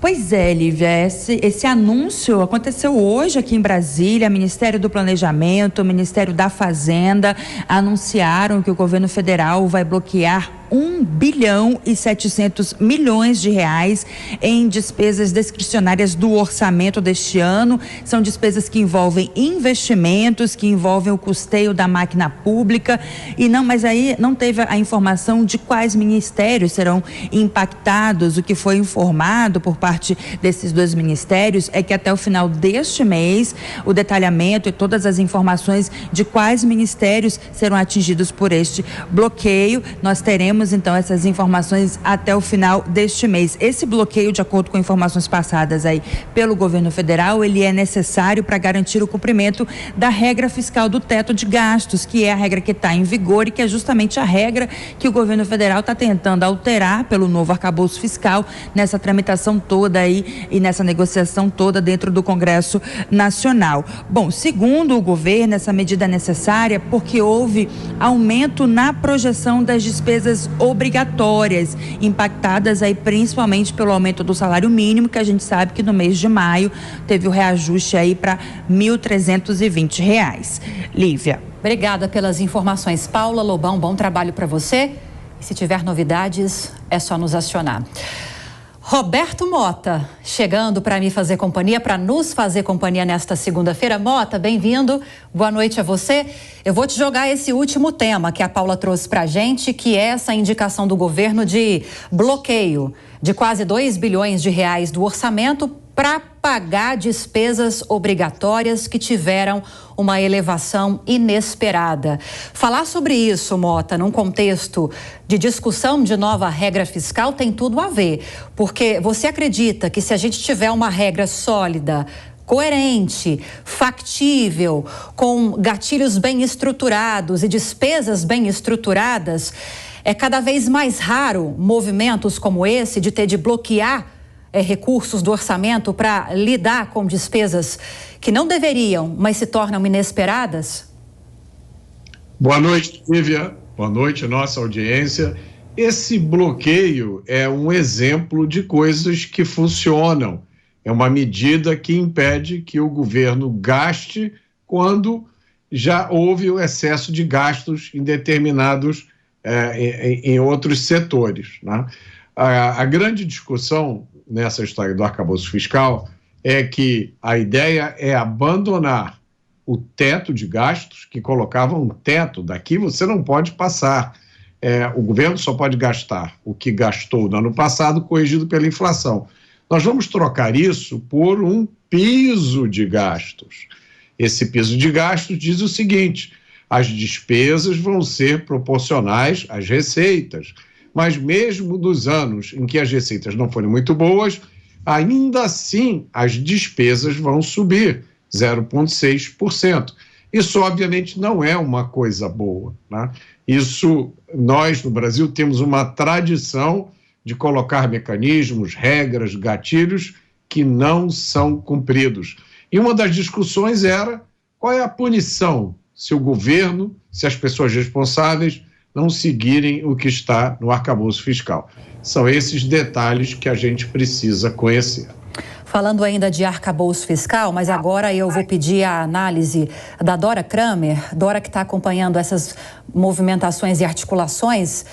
Pois é, Lívia, esse anúncio aconteceu hoje aqui em Brasília. Ministério do Planejamento, Ministério da Fazenda anunciaram que o governo federal vai bloquear 1 bilhão e 700 milhões de reais em despesas discricionárias do orçamento deste ano. São despesas que envolvem investimentos, que envolvem o custeio da máquina pública mas aí não teve a informação de quais ministérios serão impactados. O que foi informado por parte desses dois ministérios é que até o final deste mês o detalhamento e todas as informações de quais ministérios serão atingidos por este bloqueio. Nós teremos então essas informações até o final deste mês. Esse bloqueio, de acordo com informações passadas aí pelo governo federal, ele é necessário para garantir o cumprimento da regra fiscal do teto de gastos, que é a regra que está em vigor e que é justamente a regra que o governo federal está tentando alterar pelo novo arcabouço fiscal nessa tramitação toda aí e nessa negociação toda dentro do Congresso Nacional. Bom, segundo o governo, essa medida é necessária porque houve aumento na projeção das despesas obrigatórias, impactadas aí principalmente pelo aumento do salário mínimo, que a gente sabe que no mês de maio teve o reajuste aí para R$ 1.320. Lívia. Obrigada pelas informações, Paula Lobão, bom trabalho para você. E se tiver novidades, é só nos acionar. Roberto Mota, chegando para me fazer companhia, para nos fazer companhia nesta segunda-feira. Mota, bem-vindo, boa noite a você. Eu vou te jogar esse último tema que a Paula trouxe para a gente, que é essa indicação do governo de bloqueio de quase 2 bilhões de reais do orçamento para pagar despesas obrigatórias que tiveram uma elevação inesperada. Falar sobre isso, Mota, num contexto de discussão de nova regra fiscal tem tudo a ver, porque você acredita que se a gente tiver uma regra sólida, coerente, factível, com gatilhos bem estruturados e despesas bem estruturadas, é cada vez mais raro movimentos como esse de ter de bloquear recursos do orçamento para lidar com despesas que não deveriam, mas se tornam inesperadas? Boa noite, Lívia. Boa noite, nossa audiência. Esse bloqueio é um exemplo de coisas que funcionam. É uma medida que impede que o governo gaste quando já houve o excesso de gastos em determinados, em outros setores, né? A grande discussão nessa história do arcabouço fiscal é que a ideia é abandonar o teto de gastos, que colocava um teto, daqui você não pode passar. O governo só pode gastar o que gastou no ano passado, corrigido pela inflação. Nós vamos trocar isso por um piso de gastos. Esse piso de gastos diz o seguinte: as despesas vão ser proporcionais às receitas, mas mesmo nos anos em que as receitas não forem muito boas, ainda assim as despesas vão subir 0,6%. Isso, obviamente, não é uma coisa boa, né? Isso, nós, no Brasil, temos uma tradição de colocar mecanismos, regras, gatilhos que não são cumpridos. E uma das discussões era qual é a punição se o governo, se as pessoas responsáveis não seguirem o que está no arcabouço fiscal. São esses detalhes que a gente precisa conhecer. Falando ainda de arcabouço fiscal, mas agora eu vou pedir a análise da Dora Kramer. Dora, que está acompanhando essas movimentações e articulações